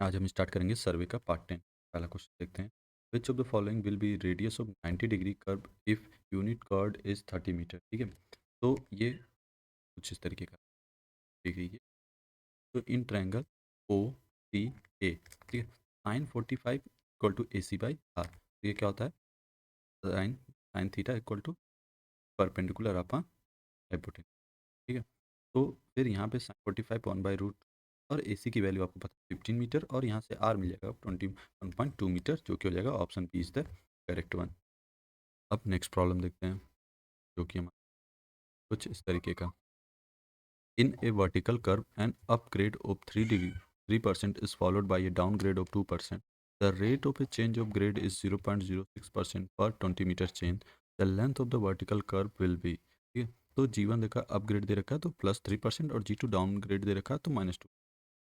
आज हम स्टार्ट करेंगे सर्वे का पार्ट 10। पहला क्वेश्चन देखते हैं। Which of the following will be radius of 90 degree curve if unit chord is 30 metre. ठीक है, तो ये कुछ इस तरीके का डिग्री है। तो in triangle O C A, ठीक है, sine 45 equal to A C by R. तो ये क्या होता है? Sine sine theta equal to perpendicular upon hypotenuse. ठीक है, तो फिर यहाँ पे साइन 45 वन बाई रूट और ए सी की वैल्यू आपको पता है 15 मीटर, और यहाँ से आर मिल जाएगा 21.2 मीटर, जो कि हो जाएगा option B is the correct one. अब नेक्स्ट प्रॉब्लम देखते हैं, जो कि हमारा कुछ इस तरीके का। In a vertical curve an upgrade of 3% is followed by a downgrade of 2%. The rate of a change of grade is 0.06% per 20 meter change. The length of the vertical curve will be। ठीक है, तो G1 देखा upgrade दे रखा है तो +3%, और G2 downgrade दे रखा है तो -2।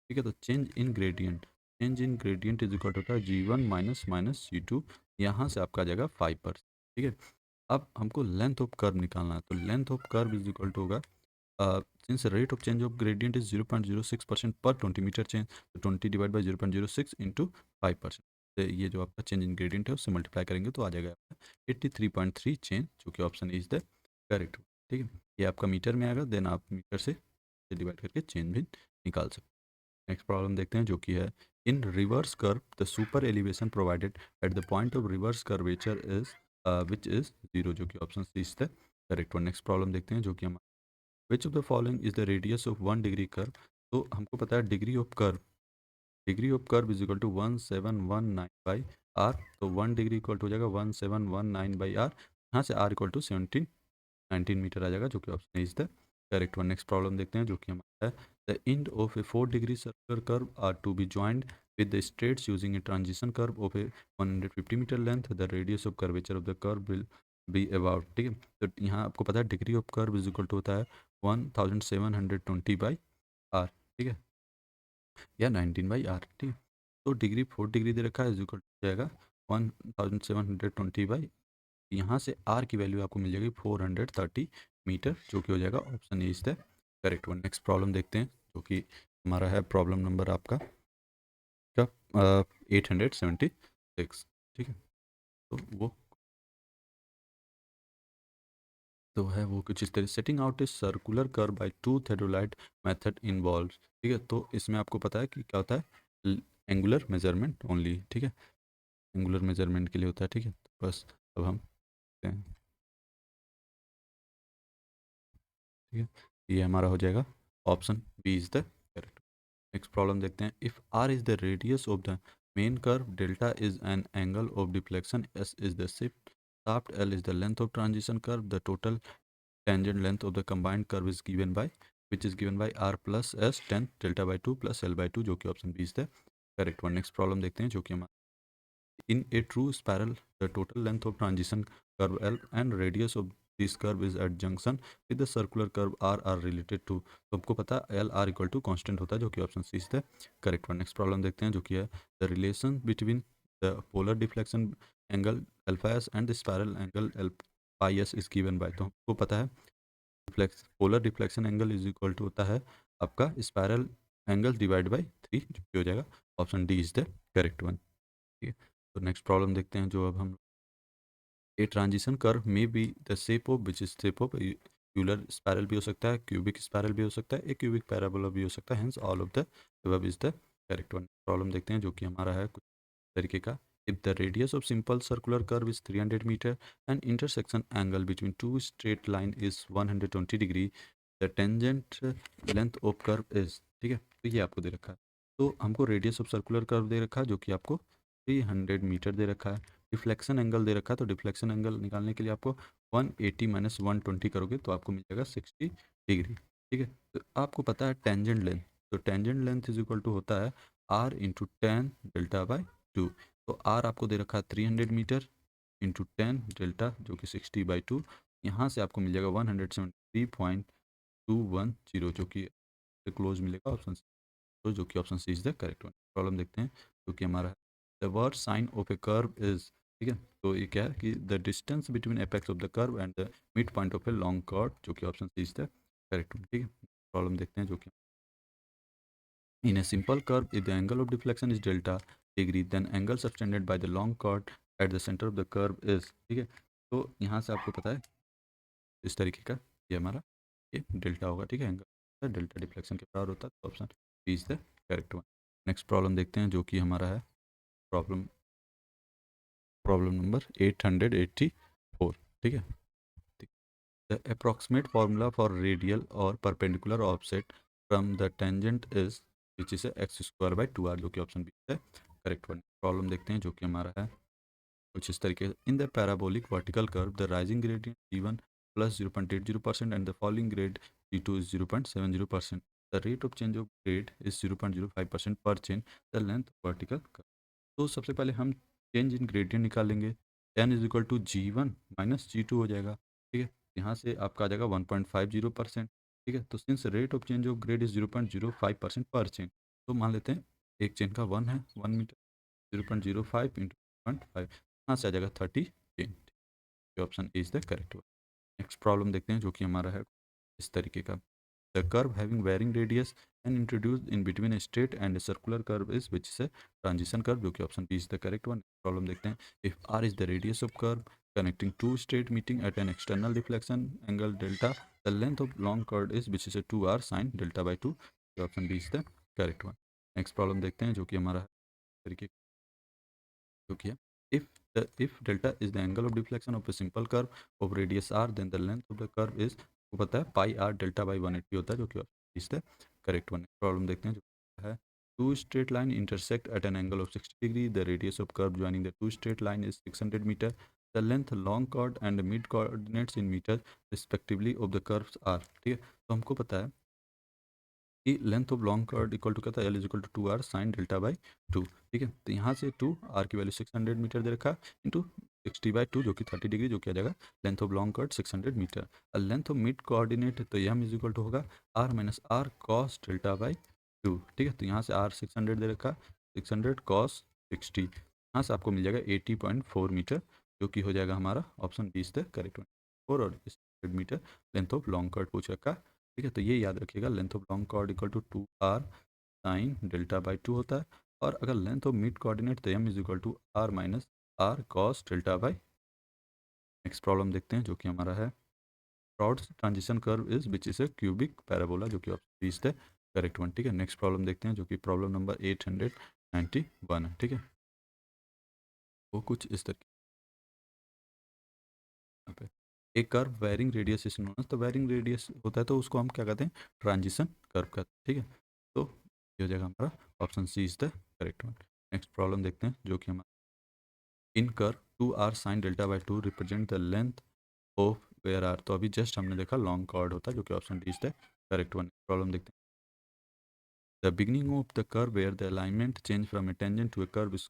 ठीक है, तो change in gradient is equal होता है G1 माइनस माइनस G2। यहाँ से आपका आ जाएगा 5%। ठीक है, अब हमको लेंथ ऑफ कर्व निकालना है, तो length of curve is equal to होगा, since rate of change of gradient is 0.06% पर 20 मीटर चेंज, तो 20 डिवाइड बाई 0.06 इंटू 5%। तो ये जो आपका चेंज इन ग्रेडियंट है उससे मल्टीप्लाई करेंगे तो आ जाएगा आपका 83.3 चेंज, जो कि ऑप्शन इज द करेक्ट। ठीक है, ये आपका मीटर में आएगा, देन आप मीटर से डिवाइड करके चेंज भी निकाल सकते हैं। नेक्स्ट प्रॉब्लम देखते हैं, जो कि है in reverse curve the super elevation provided at the point of reverse curvature is which is 0, जो कि option C is the correct one. Next problem देखते हैं, जो कि हम which of the following is the radius of 1 degree curve. तो हमको पता है degree of curve is equal to 1719 by R. तो 1 डिग्री इक्वल टू हो जाएगा 1719 बाई आर। यहाँ से आर इक्वल टू 19 मीटर आ जाएगा, जो कि option is the correct one. Next problem देखते हैं, जो कि हमारा है the end of a 4 degree circular curve are to be joined with the straights using a transition curve of a 150 metre length, the radius of curvature of the curve will be about। ठीक है, तो यहाँ आपको पता है degree of curve is equal to होता है 1720 by are. ठीक है, या 19 बाई आर। ठीक है, तो डिग्री 4 डिग्री दे रखा है इज इक्वल टू जाएगा 1720 बाई, यहाँ से आर की वैल्यू आपको मिल जाएगी 430 मीटर, जो कि हो जाएगा option A is the correct one. Next problem देखते हैं, जो कि हमारा है प्रॉब्लम नंबर आपका का 876। ठीक है, तो वो तो है वो कुछ इस तरह, setting out A circular curve by two theodolite method involve. ठीक है, तो इसमें आपको पता है कि क्या होता है, एंगुलर मेजरमेंट ओनली। ठीक है, एंगुलर मेजरमेंट के लिए होता है। ठीक है, तो बस अब हम देखते हैं। ठीक है, ये हमारा हो जाएगा option B is the correct. Next problem देखते हैं, if R is the radius of the main curve, delta is an angle of deflection, S is the shift shaft, L is the length of transition curve, the total tangent length of the combined curve is given by, which is given by r plus s tan delta by 2 plus l by 2, जो कि option B is the correct one. Next problem देखते हैं, जो कि हमारा in a true spiral the total length of transition curve l and radius of this curve is at junction with the circular curve r are related to। तो आपको पता है L R equal to constant होता है, जो कि option C is the correct one. Next problem देखते हैं, जो कि है the relation between the polar deflection angle alpha S and the spiral angle pi S is given by. तो आपको पता है polar deflection angle is equal to होता है आपका स्पायरल एंगल डिवाइड बाई 3, जो कि हो जाएगा option D is the correct one. ठीक है, तो नेक्स्ट प्रॉब्लम देखते हैं, जो अब हम ए ट्रांजिशन कर्व में be the shape of which is shape of Euler spiral भी हो सकता है, क्यूबिक स्पायरल भी हो सकता है, एक क्यूबिक पैराबोला भी हो सकता है, hence all of the above is the correct one. Problem देखते हैं, जो कि हमारा है कुछ तरीके का, if the radius of simple circular curve is 300 meter and intersection angle between two straight line is 120 degree, the tangent length of curve is। ठीक है, तो ये आपको दे रखा है, तो हमको रेडियस ऑफ सर्कुलर कर्व दे रखा है, जो कि आपको 300 मीटर दे रखा है। डिफ्लेक्शन एंगल दे रखा है, तो डिफ्लेक्शन एंगल निकालने के लिए आपको 180 माइनस 120 करोगे तो आपको मिल जाएगा 60 डिग्री। ठीक है, तो आपको पता है टेंजेंट लेंथ, तो tangent length is equal to होता है R into tan delta by 2। तो आर आपको दे रखा है 300 मीटर इंटू टेन डेल्टा, जो कि 60/2। यहाँ से आपको मिल जाएगा 173.210, जो कि क्लोज मिलेगा ऑप्शन सी, तो जो कि option C is the correct one. Problem देखते हैं, जो कि हमारा the word sine of a curve is. ठीक है, तो ये क्या है कि the distance between apex of the curve and the mid point of a long curve, जो कि option C is the correct one. ठीक है, प्रॉब्लम देखते हैं, जो कि In a simple curve, if the angle of deflection is delta degree, then angle subtended by the long chord at the center of the curve is, ठीक है। तो यहाँ से आपको पता है इस तरीके का ये हमारा ये डेल्टा होगा, ठीक है। एंगल डेल्टा डिफ्लेक्शन के बराबर होता है, तो option B is the correct one. Next problem देखते हैं जो कि हमारा है प्रॉब्लम प्रॉब्लम नंबर 884, ठीक है। The approximate formula for radial or perpendicular offset from the tangent is which is x square by 2r, जो कि ऑप्शन बी है करेक्ट वन। प्रॉब्लम देखते हैं जो कि हमारा है कुछ इस तरीके। In the parabolic vertical curve the rising gradient g1 plus 0.80% and the falling grade g2 is 0.70%. The rate of change of grade is 0.05% per change the length vertical curve. तो सबसे पहले हम चेंज इन ग्रेडियंट निकालेंगे। n is equal to g1 minus G two हो जाएगा, ठीक है। यहाँ से आपका आ जाएगा 1.50%, ठीक है। तो since rate of change of grade is 0.05% पर चेन, तो मान लेते हैं एक चेन का 1 है 1 मीटर, 0.05 इंटू 0.5, यहाँ से आ जाएगा 30 chain. Option is the correct one. Next problem देखते हैं जो कि हमारा है इस तरीके का। The curve having varying radius and introduce in between a straight and a circular curve is which is a transition curve, जो कि option B is the correct one. Problem देखते हैं। If R is the radius of curve connecting two straight meeting at an external deflection angle delta, the length of long chord is which is a 2r sin delta by 2, option B is the correct one. Next problem देखते हैं जो कि हमारा है तरीके जो कि है। if delta is the angle of deflection of a simple curve of radius r, then the length of the curve is, को पता है पाई आर डेल्टा बाई 180 होता है, जो कि इस द करेक्ट वन। प्रॉब्लम देखते हैं जो है। Two straight line intersect at an angle of 60 degree, the radius of curve joining the two straight line is 600 metre, the length long chord and mid coordinates in metre respectively of the curves are, ठीक है। तो हमको पता है कि length of long chord equal to क्या था, L is equal to 2r sine delta by 2, ठीक है। तो यहाँ से 2 आर की वैल्यू 600 मीटर दे रखा इंटू 60/2 जो कि 30 डिग्री, जो कि आ जाएगा length of long chord 600 metre. और लेंथ ऑफ मिड कोऑर्डिनेट तो एम इज इक्वल टू होगा R minus R cos delta by 2, ठीक है। तो यहाँ से आर 600 दे रखा 600 कॉस 60, यहाँ से आपको मिल जाएगा 80.4 मीटर, जो कि हो जाएगा हमारा option B is the correct one. और 600 metre length of long chord पूछ रखा, ठीक है। तो ये याद रखिएगा length of long chord equal to 2r sine delta by 2 होता है। और अगर लेंथ ऑफ मिड कोऑर्डिनेट तो m is equal to r minus R cos delta by. Next problem देखते हैं जो कि हमारा है broad transition curve is which is A cubic parabola, जो कि option is the correct one, ठीक है। नेक्स्ट प्रॉब्लम देखते हैं जो कि प्रॉब्लम नंबर 891 है, ठीक है। वो कुछ इस तरीके पे एक curve varying radius is known as, तो वेरिंग रेडियस होता है तो उसको हम क्या कहते हैं ट्रांजिशन कर्व कहते हैं, ठीक है। तो ये हो जाएगा हमारा option C is the correct one. Next problem देखते हैं जो कि हमारा in curve 2r sine delta by 2 represent the length of where R, तो अभी जस्ट हमने देखा लॉन्ग कॉर्ड होता है, जो कि option D is the correct one. Problem देखते हैं। The beginning of the curve where the alignment change from a tangent to a curve is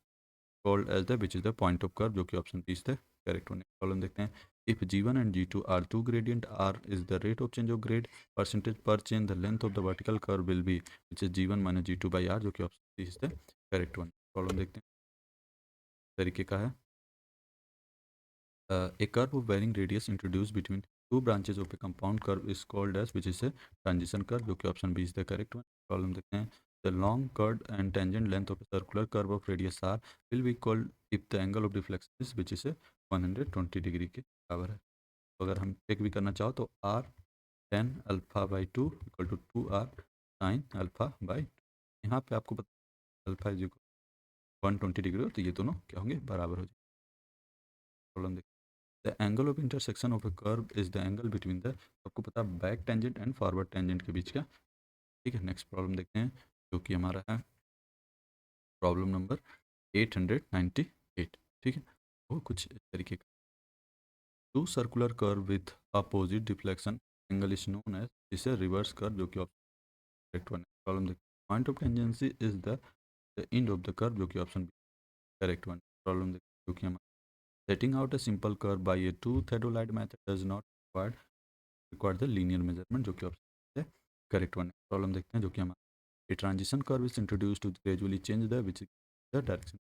called as the which is the point of curve, जो कि option B is the correct one. Problem देखते हैं। If g1 and g2 are two gradient, r is the rate of change of grade percentage per change, the length of the vertical curve will be which is g1 minus g2 by r, जो कि option B is the correct one. Problem देखते हैं तरीके का है। A curve of varying radius introduced between two branches of a compound curve is called as which is a transition curve, जो कि option B is the correct one. Problem देखते हैं। The long chord and tangent length of a circular curve of radius r will be called if the angle of deflection is which is a 120 degree के बराबर है। तो अगर हम check भी करना चाहो तो r tan alpha by 2 equal to 2r sine alpha by 2, यहाँ पे आपको पता अल्फा इज इक्वल 120 डिग्री हो, तो ये दोनों क्या होंगे बराबर हो जाएंगे। प्रॉब्लम देखते हैं। The angle of intersection of a curve is the angle between the, आपको पता back tangent and forward tangent के बीच का, ठीक है। नेक्स्ट प्रॉब्लम देखते हैं जो कि हमारा है प्रॉब्लम नंबर 898, ठीक है। वो कुछ इस तरीके का। Two circular curve with opposite deflection angle is known as, इसे रिवर्स कर्व, जो कि करेक्ट वन है। प्रॉब्लम देखते हैं। Point of tangency is the end of the curve, जो कि option B correct one. Problem देखते हैं जो कि हमारा setting out a simple curve by a two theodolite method does not require the linear measurement, जो कि ऑप्शन है करेक्ट वन। प्रॉब्लम देखते हैं जो कि हमारा a transition curve is introduced to gradually change the which is the direction।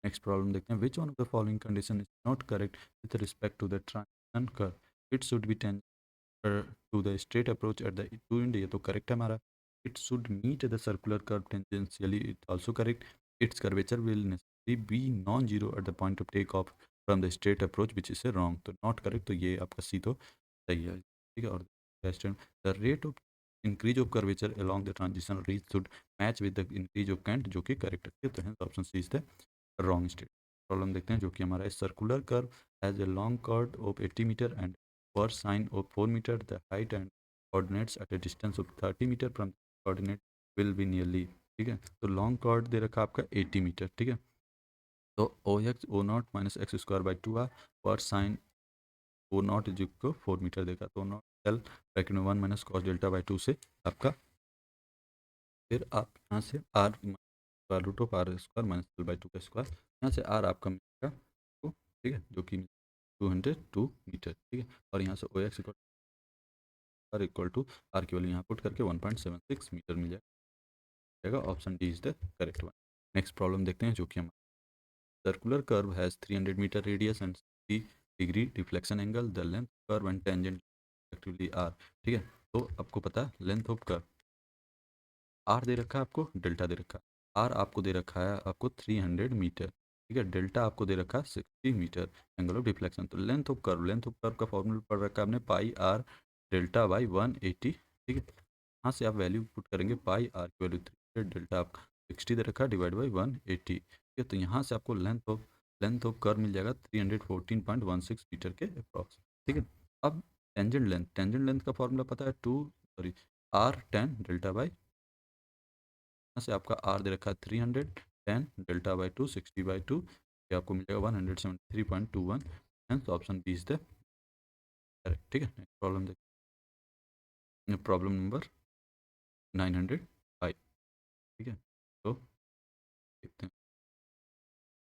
Next problem देखते हैं। Which one of the following condition is not correct with respect to the transition curve, it should be tangent to the straight approach at the two end, ये तो correct है हमारा। it should meet the circular curve tangentially. It's also correct. Its curvature will necessarily be non-zero at the point of takeoff from the straight approach, which is a wrong. तो not correct, तो ये आपका सी तो सही है, ठीक है. और the rate of increase of curvature along the transition ridge should match with the increase of cant, जो कि correct है. तो hence option C is the wrong state. Problem देखते हैं जो कि हमारा है. Circular curve has a long chord of 80 metre and versed sine of 4 metre. The height and coordinates at a distance of 30 metre from coordinate will be nearly. ठीक है, तो long cord दे रखा आपका 80 मीटर. ठीक है, तो O X O nought minus X square by 2 versine O nought is को 4 metre देखा. तो नॉट एल ब्रैकेट में 1 माइनस कॉस डेल्टा बाई 2 से आपका, फिर आप यहाँ से R square root of R square minus L by 2 का स्क्वायर, यहाँ से आर आपका मिलेगा तो, ठीक है, जो कि 202 मीटर. ठीक है, और यहाँ से O X equal to R की वैल्यू यहाँ पुट करके 1.76 मीटर मिल जाएगा. Option D is the correct one. Next problem देखते हैं जो कि हमारा circular curve has 300 metre radius and 60 degree deflection angle. The length curve and tangent actively are. ठीक है, तो आपको पता है लेंथ ऑफ कर्व आर दे रखा है, आपको डेल्टा दे रखा है. आर आपको दे रखा है आपको 300 मीटर. ठीक है, डेल्टा आपको दे रखा है 60 मीटर एंगल ऑफ डिफ्लेक्शन. तो लेंथ ऑफ कर्व का फॉर्मूला पढ़ रखा है आपने पाई आर डेल्टा बाई 180. ठीक है, यहाँ से आप वैल्यू पुट करेंगे पाई आर की वैल्यू 300, डेल्टा आपका 60 दे रखा है डिवाइड बाई 180. ठीक है, तो यहाँ से आपको लेंथ ऑफ कर्व मिल जाएगा 314.16 मीटर के अप्रॉक्स. ठीक है, अब टेंजेंट लेंथ का फॉर्मूला पता है आर टेन डेल्टा बाई, यहाँ से आपका आर दे रखा है 300, 10 डेल्टा बाई 2 60 बाई 2, ये आपको मिल जाएगा 173.21. Hence option B is the correct. ठीक है, नेक्स्ट प्रॉब्लम देखिए, प्रॉब्लम नंबर 905. ठीक है, तो देखते हैं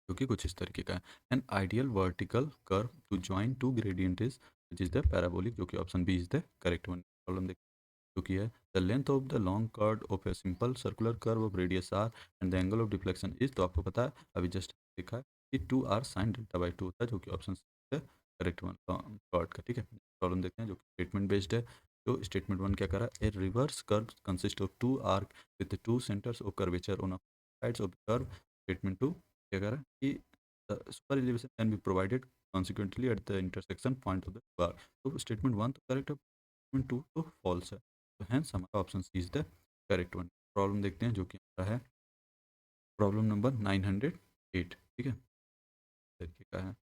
जो कि कुछ इस तरीके का है. An ideal vertical curve to join two gradient is which is the parabolic, जो कि option B is the correct one. Problem देखते हैं जो कि है the length of the long curve of a simple circular curve of radius R and the angle of deflection is. तो आपको पता है अभी जस्ट देखा है कि 2r साइन डेल्टा बाई 2 होता है, जो कि ऑप्शन सी है करेक्ट वन कर्व का. ठीक है, प्रॉब्लम देखते हैं जो कि स्टेटमेंट बेस्ड है. तो स्टेटमेंट वन क्या करा, a reverse curve consist of 2 arc with 2 centres of curvature on sides of the curve. Statement two क्या करा कि the super elevation can be provided consequently at the intersection point of the bar. तो statement one तो correct है, statement two तो false है. तो hence हमारा option C is the correct one. Problem देखते हैं जो कि हमारा है प्रॉब्लम नंबर 908. ठीक है, तरीके का है.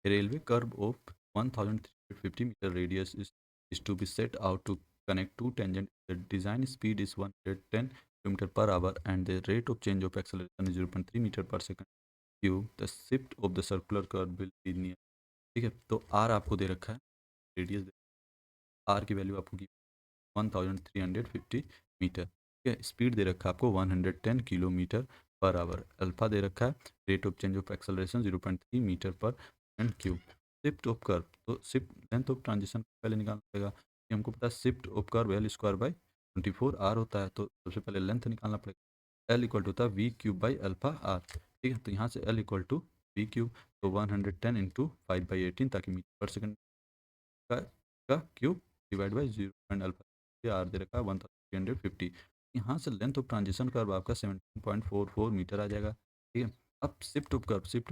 Railway curve of 1350 metre radius is to be set out to connect two tangents. The design speed is 110 km per hour and the rate of change of acceleration is 0.3 meter per second. Q, the shift of the circular curve will be near. ठीक है, तो R आपको दे रखा है, radius R की value आपको 1350 metre. ठीक है, स्पीड दे रखा है आपको 110 किलोमीटर पर आवर. अल्फा दे रखा है, rate of change of acceleration 0.3 metre पर second cube. Shift of curve, तो शिफ्ट लेंथ ऑफ ट्रांजिशन पहले निकालना पड़ेगा कि हमको पता है shift of curve L square by 24 R होता है. तो सबसे पहले लेंथ निकालना पड़ेगा. एल इक्वल टू होता है V cube by alpha R. ठीक है, तो यहाँ से L equal to V cube, तो 110 इंटू 5/18 ताकि मीटर पर सेकंड का क्यूब डिवाइड बाई 0 आर दे रखा है 1350. यहाँ से लेंथ ऑफ ट्रांजिशन कर्व आपका 17.44 मीटर आ जाएगा. ठीक है, अब shift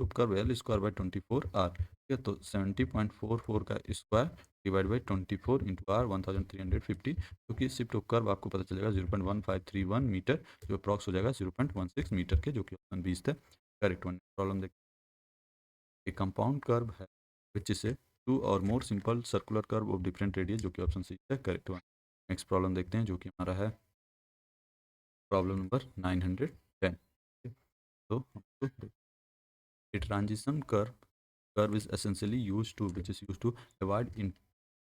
of curve L square by 24 R. ठीक है, तो 70.44 का square divide by 24 into R 1350, क्योंकि शिफ्ट ऑफ कर्व आपको पता चलेगा 0.1531 मीटर, जो अप्रॉक्स हो जाएगा 0.16 मीटर के, जो कि ऑप्शन 20 है करेक्ट वन. प्रॉब्लम देखते हैं, एक कंपाउंड कर्व है विच इज टू और more simple circular curve of different radius, जो कि ऑप्शन सी है करेक्ट वन. नेक्स्ट प्रॉब्लम देखते हैं जो कि हमारा है प्रॉब्लम नंबर 910. तो a transition curve is essentially used to avoid in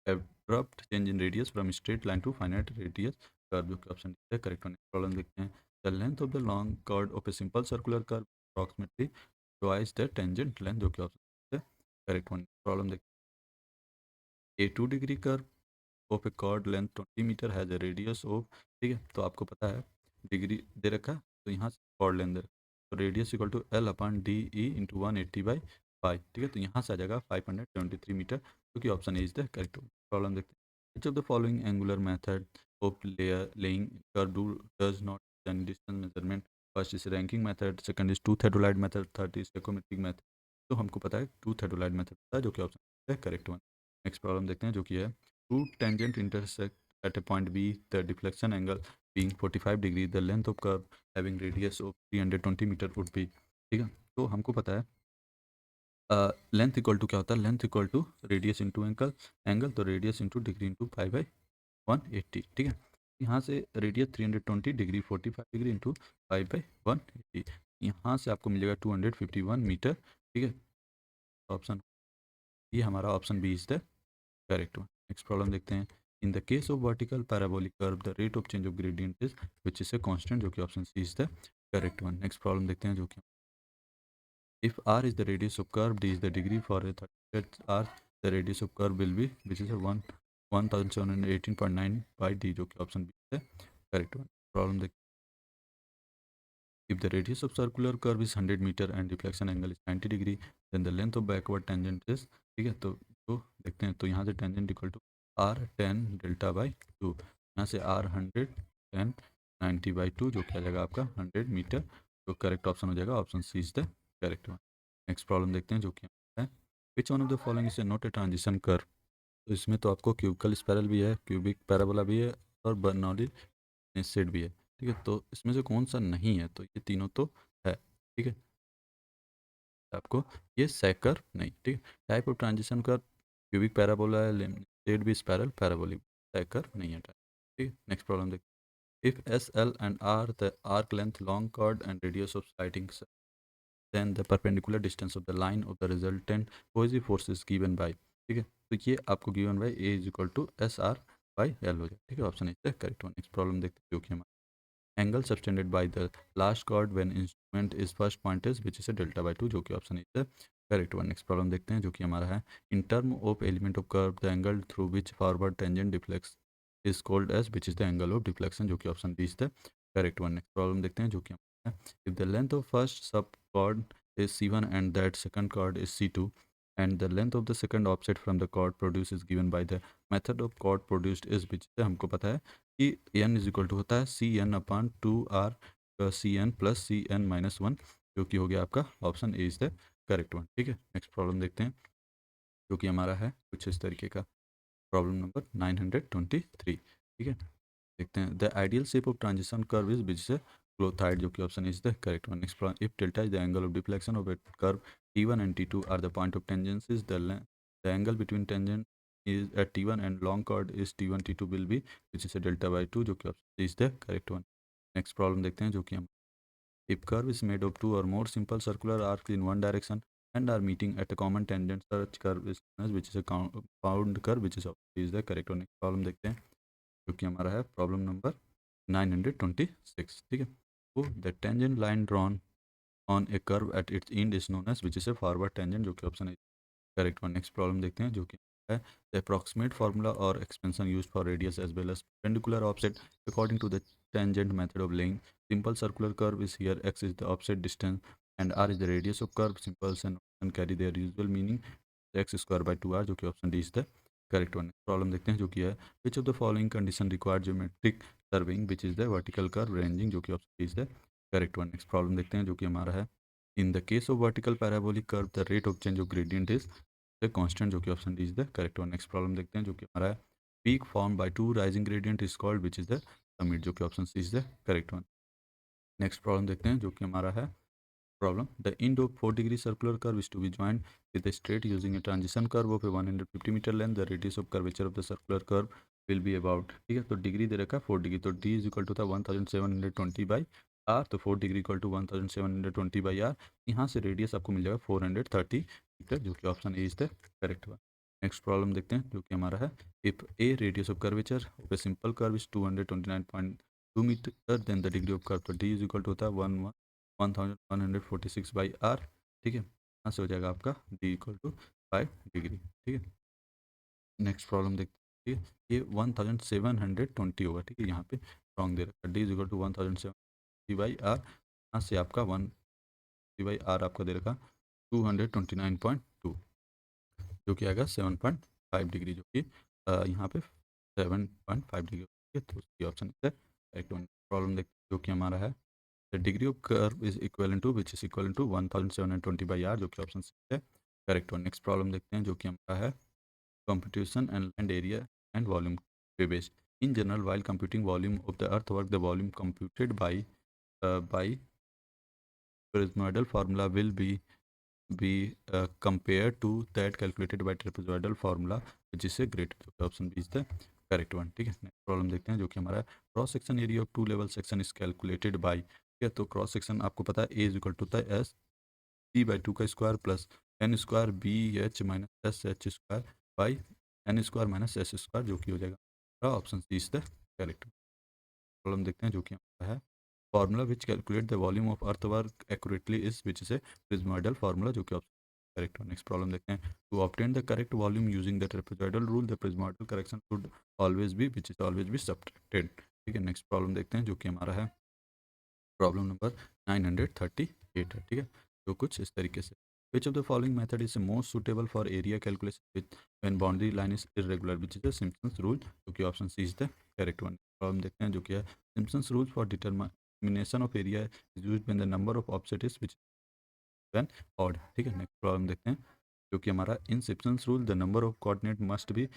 abrupt change in radius from straight line to finite radius curve, जो कि ऑप्शन डी है करेक्ट वन. प्रॉब्लम देखते हैं the length of the long chord of a simple circular curve approximately twice the tangent length, जो कि option है correct one. Problem देखते हैं a 2 degree curve of a chord length 20 metre has a radius of. ठीक है, तो आपको पता है डिग्री दे रखा है, तो यहाँ से कॉर्ड लेंथ दे रखा है, तो radius equal to L upon D E into 180/5. ठीक है, तो यहाँ से आ जाएगा 573 मीटर, क्योंकि option A is the correct. Problem देखते हैं Which of the following angular method of laying curve does not use any distance measurement? First is ranking method, second is two theodolite method, third is tacheometric method. तो हमको पता है to theodolite method होता है, जो कि option है correct one. Next problem देखते हैं, जो कि है two tangent intersect at a point B, the deflection angle being 45 degree, the length of curve having radius of 320 metre would be. ठीक है, तो हमको पता है लेंथ इक्वल टू क्या होता है, length equal to radius into angle, angle तो radius into degree into pi by 180। ठीक है, यहाँ से radius 320 degree 45 degree into pi by 180, यहाँ से आपको मिलेगा 251 मीटर। ठीक है, ऑप्शन ये हमारा option B is the correct one. Next problem देखते हैं। In the case of vertical parabolic curve the rate of change of gradient is which is a constant, जो कि option C is the correct one. Next problem देखते हैं, जो कि if r is the radius of curve, d is the degree for a 30 r, the radius of curve will be which is a 1718.9 by d, जो कि option B है correct one. Problem देख, if the radius of circular curve is 100 meter and deflection angle is 90 degree, then the length of backward tangent is, ठीक है, तो देखते हैं, तो यहाँ से tangent equal to R 10 delta by 2, यहाँ से आर 100 10 90 बाई 2, जो क्या जाएगा आपका 100 मीटर, तो करेक्ट ऑप्शन हो जाएगा option C is the correct one. Next problem देखते हैं, जो कि है which one of the following is not a transition curve. तो इसमें तो आपको क्यूबिकल स्पायरल भी है, क्यूबिक पैराबोला भी है, और बर्नौली सेट भी है। ठीक है, तो इसमें से कौन सा नहीं है, तो ये तीनों तो है। ठीक है, आपको ये सेकर नहीं। ठीक है, type of transition curve cubic parabola है, सेट भी स्पायरल पैराबोलिक, सेकर नहीं है। ठीक है, नेक्स्ट प्रॉब्लम देखते हैं। If S L and R the arc length long chord and radius of sliding, then the perpendicular distance of the line of the resultant cohesive force is given by, ठीक है, तो ये आपको given by A is equal to S R by L हो जाए। ठीक है, option is the correct one. Next problem देखते हैं, जो कि हमारा angle subtended by the last chord when instrument is first point is which is delta by 2, जो कि option is the correct one. Next problem देखते हैं, जो कि हमारा है in term of element of curve the angle through which forward tangent deflects is called as which is the angle of deflection, जो कि option D is the correct one. Next problem देखते हैं, जो कि हमारा है if the length of first sub chord is C1 and that second chord is C2, and the length of the second offset from the chord produced is given by the method of chord produced is, which से हमको पता है कि n is equal to होता है C N upon 2r C N plus C N minus one, जो कि हो गया आपका option A is the correct one. ठीक है, नेक्स्ट प्रॉब्लम देखते हैं, जो कि हमारा है कुछ इस तरीके का, प्रॉब्लम नंबर 923। ठीक है, देखते हैं the ideal shape of transition curve is विच से क्लोथाइड, जो कि option is the correct one. Next if delta is the angle of deflection of a curve T1 and T2 are the point of tangencies, the angle between tangent is at T1 and long chord is T1 T2 will be which is a delta by 2, जो कि option is the correct one. Next problem देखते हैं, जो कि हम if curve is made of two or more simple circular arcs in one direction and are meeting at a common tangent, such curve is known as which is a compound curve, which is the correct one। Next problem देखते हैं, जो कि हमारा है problem number 926। ठीक है, तो the tangent line drawn on a curve at its end is known as which is a forward tangent, जो कि ऑप्शन है करेक्ट वन। नेक्स्ट प्रॉब्लम देखते हैं, जो कि है द अप्रॉक्सीमेट फार्मूला और expansion use for radius as well as perpendicular offset according to the tangent method of laying simple circular curve is here, x is the offset distance and r is the radius of curve, simples and carry their usual meaning, x square by 2r, जो कि option D is the correct one. Problem देखते हैं, जो कि है विच of the following condition required geometric serving which is the vertical curve ranging, जो कि option D is the correct one. Next problem देखते हैं, जो कि हमारा है इन the case of vertical parabolic curve the rate of change of gradient is the constant, जो कि option D is the correct one. Next problem देखते हैं, जो कि हमारा है peak form by two rising gradient is called which is the summit, जो कि option C is the correct one. Next problem देखते हैं, जो कि हमारा है problem. The end of 4 degree circular curve is to be joined with a straight using a transition curve of a 150 meter length. The radius of curvature of the circular curve will be about, ठीक है, तो degree दे रखा है 4 degree, तो d is equal to था 1720 by R, तो 4 degree equal to 1720 by R, यहाँ से रेडियस आपको मिल जाएगा 430 मीटर, जो कि option A is the correct one. Next problem देखते हैं, जो कि हमारा है if a radius of curvature of a simple curve is 229.2 metre then the degree of curve, तो डी इज इक्वल टू होता है 1146 बाई आर। ठीक है, यहाँ से हो जाएगा आपका डी इक्वल टू 5 डिग्री। ठीक है, नेक्स्ट प्रॉब्लम देखते हैं, ठीक है, ये 1720 होगा। ठीक है, यहाँ पे रॉन्ग दे रखा है, D is equal to 1720 by R, यहाँ से आपका 1 बाई आर आपका दे रखा 229.2, जो कि आएगा 7.5 डिग्री, जो कि यहाँ पे 7.5 डिग्री, ठीक है, तो C option is the correct one. Problem देखते हैं जो कि हमारा है, the degree of curve is equal to which is equal to 1720/r, जो कि ऑप्शन सी है करेक्ट वन। नेक्स्ट प्रॉब्लम देखते हैं जो कि हमारा है, computation and land area and volume based. In general, while computing volume of the earthwork, the volume computed by trapezoidal formula will be compared to that calculated by trapezoidal formula which is a greater. Option B is the correct one, ठीक है। Next problem देखते हैं जो कि हमारा cross section area of two level section is calculated by, ठीक है, तो क्रॉस सेक्शन आपको पता है ए इज इक्वल टू होता है एस बी बाई टू का square plus N square B H minus S H square by N square minus S square, जो कि हो जाएगा option C is the correct. Problem देखते हैं जो कि हमारा है, formula which calculate the volume of earth work accurately is which is a trapezoidal formula, जो कि ऑप्शन करेक्ट। नेक्स्ट प्रॉब्लम देखते हैं, to obtain the correct volume using the trapezoidal rule the trapezoidal correction should always be which is always be subtracted, ठीक है। Next problem देखते हैं जो कि हमारा है, प्रॉब्लम नंबर 938 है, ठीक है, तो कुछ इस तरीके से, which of the following method is most suitable for area calculation with when boundary line is irregular which is the Simpson's rule, जो कि option C is the correct one. Problem देखते हैं जो कि है, Simpson's rule for determination of area is used when the number of offset is which when odd, ठीक है। Next problem देखते हैं जो कि हमारा, in Simpson's rule the number of coordinate must be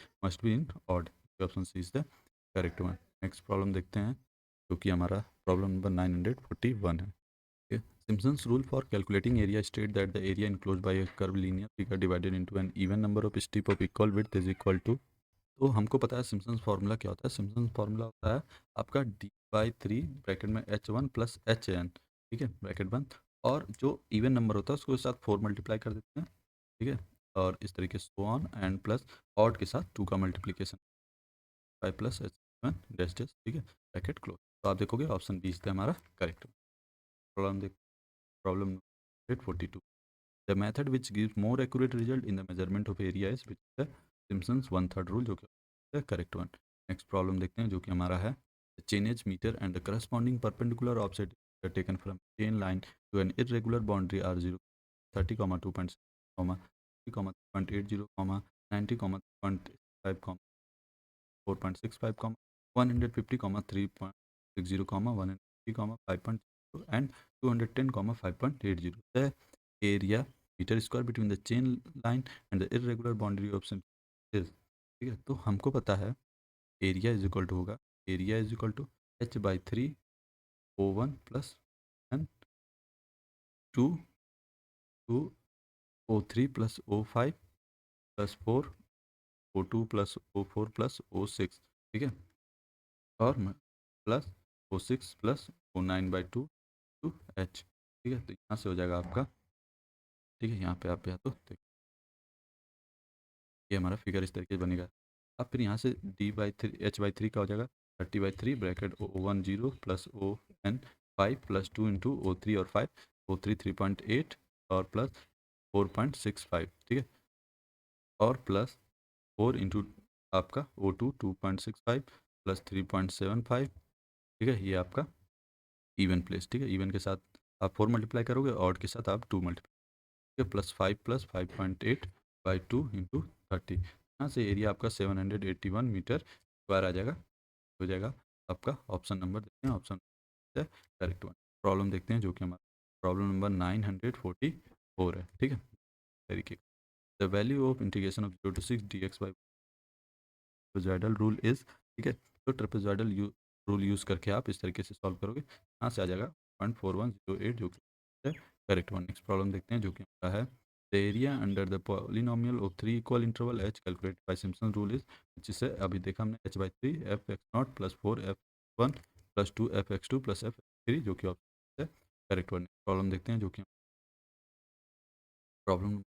in odd, option C is the correct one. Next problem देखते हैं जो कि हमारा प्रॉब्लम नंबर 941 है। Okay. Simpson's rule for calculating area state that the area enclosed by a curved linear figure divided into an even number of strip of equal width is equal to, तो हमको पता है Simpson's formula क्या होता है। Simpson's formula होता है आपका d/3 ब्रैकेट में h1 प्लस एच एन, ठीक है, ब्रैकेट बंद, और जो इवन नंबर होता है उसको साथ 4 मल्टीप्लाई कर देते हैं, ठीक है, और इस तरीके से so on and plus odd के साथ 2 का multiplication 5 plus h1 dash dash, ठीक है, ब्रैकेट क्लोज। तो आप देखोगे ऑप्शन बी इज हमारा करेक्ट। प्रॉब्लम देख, problem 42, the method which gives more accurate result in the measurement of area is which is the Simpson's one third rule, जो कि है करेक्ट वन। नेक्स्ट प्रॉब्लम देखते हैं जो कि हमारा है, the chainage meter and the corresponding perpendicular offset are taken from chain line to an irregular boundary are 0, 30, 2.6, 3, 3.80, 90, 3.5, 4.65, 150, 3.60, 150, 5.0 and 210, 5.80, the area metre square between the chain line and the irregular boundary option is, ठीक है, तो हमको पता है area is equal to होगा, area is equal to h/3 O1 plus N 2 O3 plus O5 plus 4 O2 plus O4 plus O6, ठीक है, और plus O6 plus O9/2 to H, ठीक है, तो यहाँ से हो जाएगा आपका, ठीक है, यहाँ पे आप या तो ये हमारा फिगर इस तरीके से बनेगा। अब फिर यहाँ से h/3 का हो जाएगा 30/3 bracket O10 plus ON5 plus 2 into O3 और 5, O3 3.8 और प्लस 4.65, ठीक है, और प्लस 4 इंटू आपका O2 2.65 प्लस 3.75, ठीक है, ये आपका इवन प्लेस, ठीक है, इवन के साथ आप 4 मल्टीप्लाई करोगे, ऑड के साथ आप 2 मल्टीप्लाई, ठीक है, प्लस 5.8/2 इंटू 30, यहाँ से एरिया आपका 781 मीटर स्क्वायर आ जाएगा, हो जाएगा आपका ऑप्शन नंबर देखते हैं, ऑप्शन है करेक्ट वन। प्रॉब्लम देखते हैं जो कि हमारा प्रॉब्लम नंबर 944 है, ठीक है, तरीके, the value of integration of 0 to 6 dx by trapezoidal rule is, ठीक है, तो ट्रेपेजॉइडल रूल यूज़ करके आप इस तरीके से सॉल्व करोगे, यहाँ से आ जाएगा 0.4108, जो कि करेक्ट वन। नेक्स्ट प्रॉब्लम देखते हैं जो कि हमारा है, the area under the polynomial of 3 equal interval h calculated by Simpson rule is, जिससे अभी देखा हमने h/3 f(x0) plus 4f1 plus 2 f(x2) plus f(3), जो कि ऑप्शन है करेक्ट वन। प्रॉब्लम देखते हैं जो कि प्रॉब्लम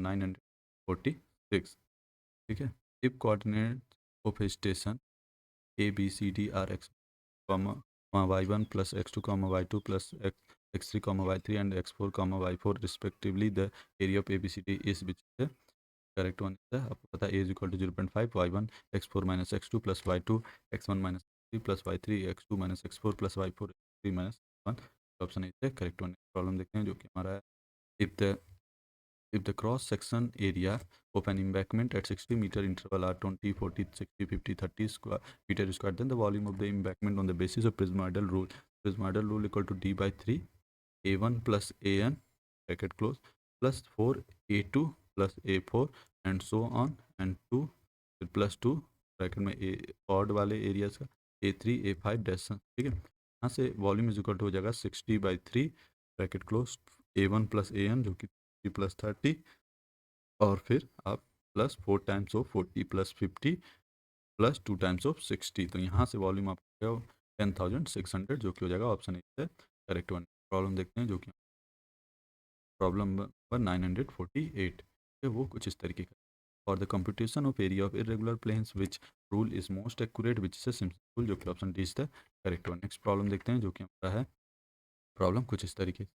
946, ठीक है, if coordinate of a station A B C D are X y1 plus x2 y2 plus x3 y3 and x4 y4 respectively, the area of ABCD is which is the correct one है, आपको पता है a is equal to 0.5 y1 x4 minus x2 plus y2 x1 minus x3 plus y3 x2 minus x4 plus y4 x3 minus 1, option is the correct one। Problem देखते हैं जो कि हमारा है, if the if the cross section area of an embankment at 60-meter interval are 20, 40, 60, 50, 30 square meter square, then the volume of the embankment on the basis of Prismadal rule. Prismadal rule equal to d by 3 a1 plus an bracket close plus 4 a2 plus a4 and so on and 2 फिर plus 2 bracket में ए odd वाले areas का a3 a5 dash, ठीक है। यहाँ से volume is equal to हो जाएगा 60/3 bracket close a1 plus an जो कि 3 प्लस 30 और फिर आप plus 4 times of 40 plus 50 plus 2 times of 60, तो यहाँ से वॉल्यूम आपका 10,600 जो कि हो जाएगा ऑप्शन ए है करेक्ट वन। प्रॉब्लम देखते हैं जो कि प्रॉब्लम नंबर 948 है, वो कुछ इस तरीके का। For the computation of area of irregular planes which rule is most accurate which is simple, जो कि option D is the correct one. Next problem देखते हैं जो कि हमारा है प्रॉब्लम कुछ इस तरीके से।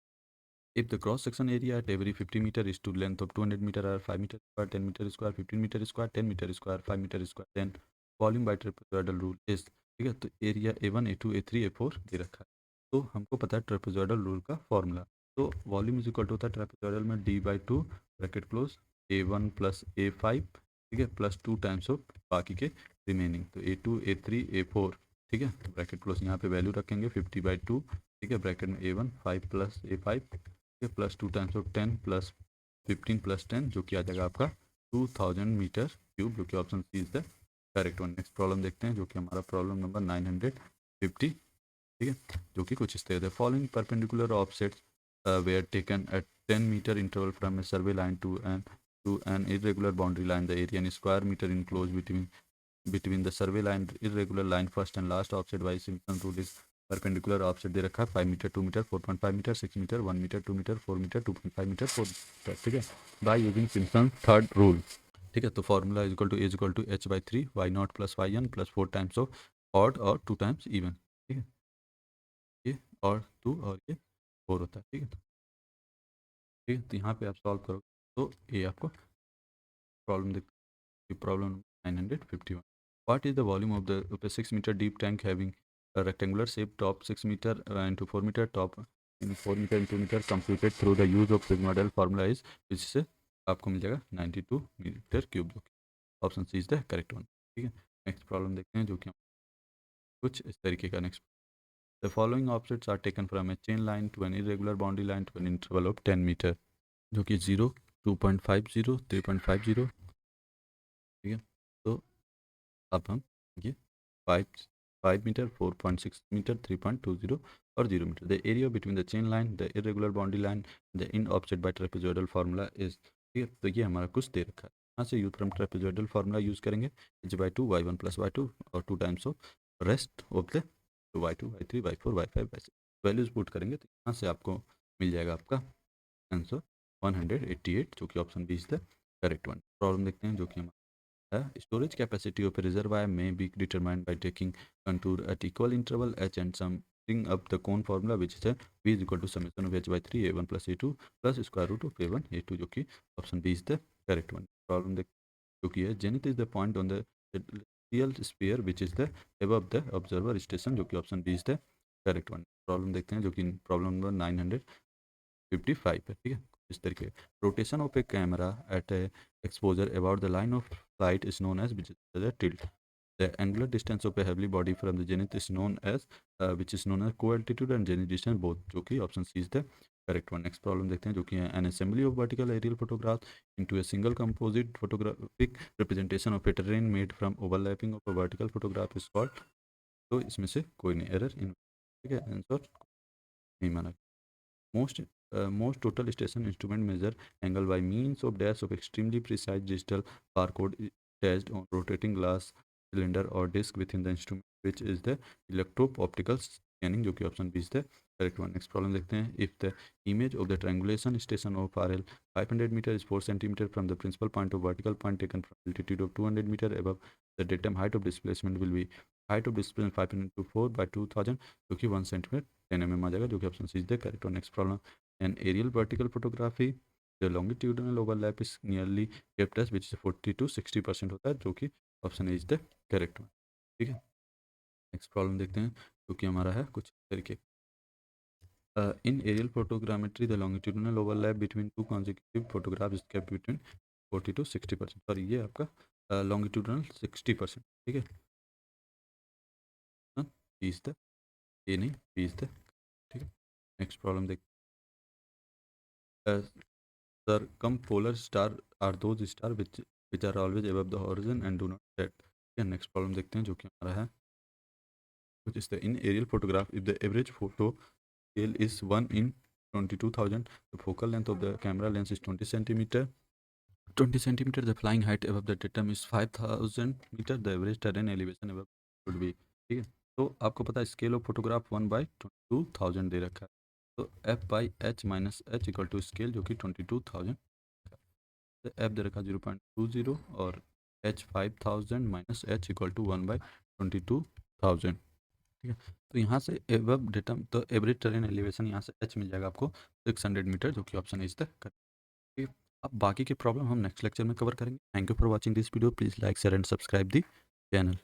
If the cross section area at every 50 meter is to length of 200 meter or 5 meter square, 10 meter square, 15 meter square, 10 meter square, 5 meter square, then volume by trapezoidal rule is, ठीक है। तो area A1 A2 A3 A4 दे रखा है, तो हमको पता है trapezoidal rule का फॉर्मूला। तो वॉल्यूम इज इक्वल टू होता है ट्रेपेजॉइडल में d/2 bracket close A1 plus A5, ठीक है, प्लस 2 टाइम्स ऑफ बाकी के रिमेनिंग, तो A2 A3 A4, ठीक है, ब्रैकेट क्लोज। यहाँ पे वैल्यू रखेंगे 50/2, ठीक है, ब्रैकेट में A1 5 plus A5 plus 2 times of 10 plus 15 plus 10 जो कि आ जाएगा आपका 2000 मीटर क्यूब, जो कि option C is the correct one. Next problem देखते हैं जो कि हमारा प्रॉब्लम नंबर 950, ठीक है, जो कि कुछ इस तरह से। Following perpendicular offsets were taken at 10 metre interval from a survey line to an irregular boundary line, the area in square metre enclose between the survey line irregular line first and last offset by Simpson rule is perpendicular offset दे रखा है 5 metre 2 metre 4.5 metre 6 metre 1 metre 2 metre 4 metre 2.5 metre 4 metre, ठीक है, by using Simpson third rule, ठीक है। तो formula is equal to h/3 y0 plus yn plus 4 times of odd और 2 times even, ठीक है, ये और 2 और ये 4 होता है, ठीक है। ठीक है, तो यहाँ पे आप सॉल्व करो तो ये आपको प्रॉब्लम दिख, problem 951. What is the volume of a 6 meter deep tank having a rectangular shape, top 6 meter into 4 meter, top in 4 meter into meter, computed through the use of Sigma model formula is, जिससे आपको मिल जाएगा 92 metre cube, जो option C is the correct one, ठीक है। Next problem देखते हैं जो कि कुछ इस तरीके का। Next, the following objects are taken from a chain line to an irregular boundary line to an interval of 10 metre, जो कि 0 2.50 3.50, ठीक है। तो अब हम ये 5 मीटर 4.6 मीटर 3.20 और 0 metre, the area between the chain line the irregular boundary line the in offset by trapezoidal formula is, ठीक है। तो ये हमारा कुछ दे रखा है, यहाँ से use from trapezoidal formula use करेंगे h/2 y1 प्लस y2 और 2 times of rest of the y2 y3 y4 y5 y6 values put करेंगे, तो यहाँ से आपको मिल जाएगा आपका आंसर 188, जो कि option B is the correct one. Problem देखते हैं जो कि हमारा storage capacity of a reservoir may be determined by taking contour at equal interval h and summing up the cone formula, which is v is equal to summation of h/3 a1 plus a2 plus square root of a1 a2, जो कि option B is the correct one. Problem देख जो कि है zenith is the point on the real sphere which is the above the observer station, जो कि option B is the correct one. Problem देखते हैं जो कि प्रॉब्लम नंबर 955 है, ठीक है, इस तरीके। Rotation of a camera at a exposure about the line of flight is known as, which is the tilt. The angular distance of a heavy body from the zenith is known as, which is known as co-altitude and zenith distance both, जो कि option C is the correct one. Next problem देखते हैं जो कि है an assembly of vertical aerial photograph into a single composite photographic representation of a terrain made from overlapping of a vertical photograph is called, तो इसमें से कोई नहीं, एरर इन, ठीक है, आंसर नहीं माना। Most total station instrument measure angle by means of dash of extremely precise digital barcode attached on rotating glass cylinder or disc within the instrument, which is the electro-optical scanning, जो कि option B is the correct one. Next problem देखते हैं, if the image of the triangulation station of RL 500 meter is 4 centimeter from the principal point of vertical point taken from altitude of 200 meter above, the datum height of displacement will be height of displacement 500 to 4 by 2000, जो कि 1 centimeter 10 mm आ जाएगा, जो कि option C is the correct one. Next problem, an aerial vertical photography the longitudinal overlap is nearly kept as, which is 40 to 60% होता है, जो कि option is the correct one, ठीक है। नेक्स्ट प्रॉब्लम देखते हैं जो कि हमारा है कुछ तरीके, In aerial photogrammetry, the longitudinal overlap between two consecutive photographs is kept between 40 to 60%. Sorry ये आपका लॉन्गिट्यूडनल 60%, ठीक है। 20 तक ये नहीं 20 तक, ठीक है। नेक्स्ट प्रॉब्लम देख। Circumpolar star are those star which are always above the horizon and do not set, ठीक है। नेक्स्ट प्रॉब्लम देखते हैं जो कि हमारा है which is the in aerial photograph if the average photo scale is 1 in 22,000, the focal length of the camera lens is 20 centimeter. 20 centimeter, the flying height above the datum is 5000 meter, the average terrain elevation above should be, ठीक है। तो आपको पता है scale of photograph 1/22,000 दे रखा है, तो f by H minus H equal to scale जो कि 22,000, तो f दे रखा 0.20 और h 5000 minus H equal to 1/22,000, ठीक है। तो यहाँ से एबव डेटम तो एवरेज टेरेन एलिवेशन यहाँ से एच मिल जाएगा आपको 600 मीटर, जो कि ऑप्शन इज द करेक्ट। अब बाकी के प्रॉब्लम हम नेक्स्ट लेक्चर में कवर करेंगे। Thank you for watching this video, please like share and subscribe the channel.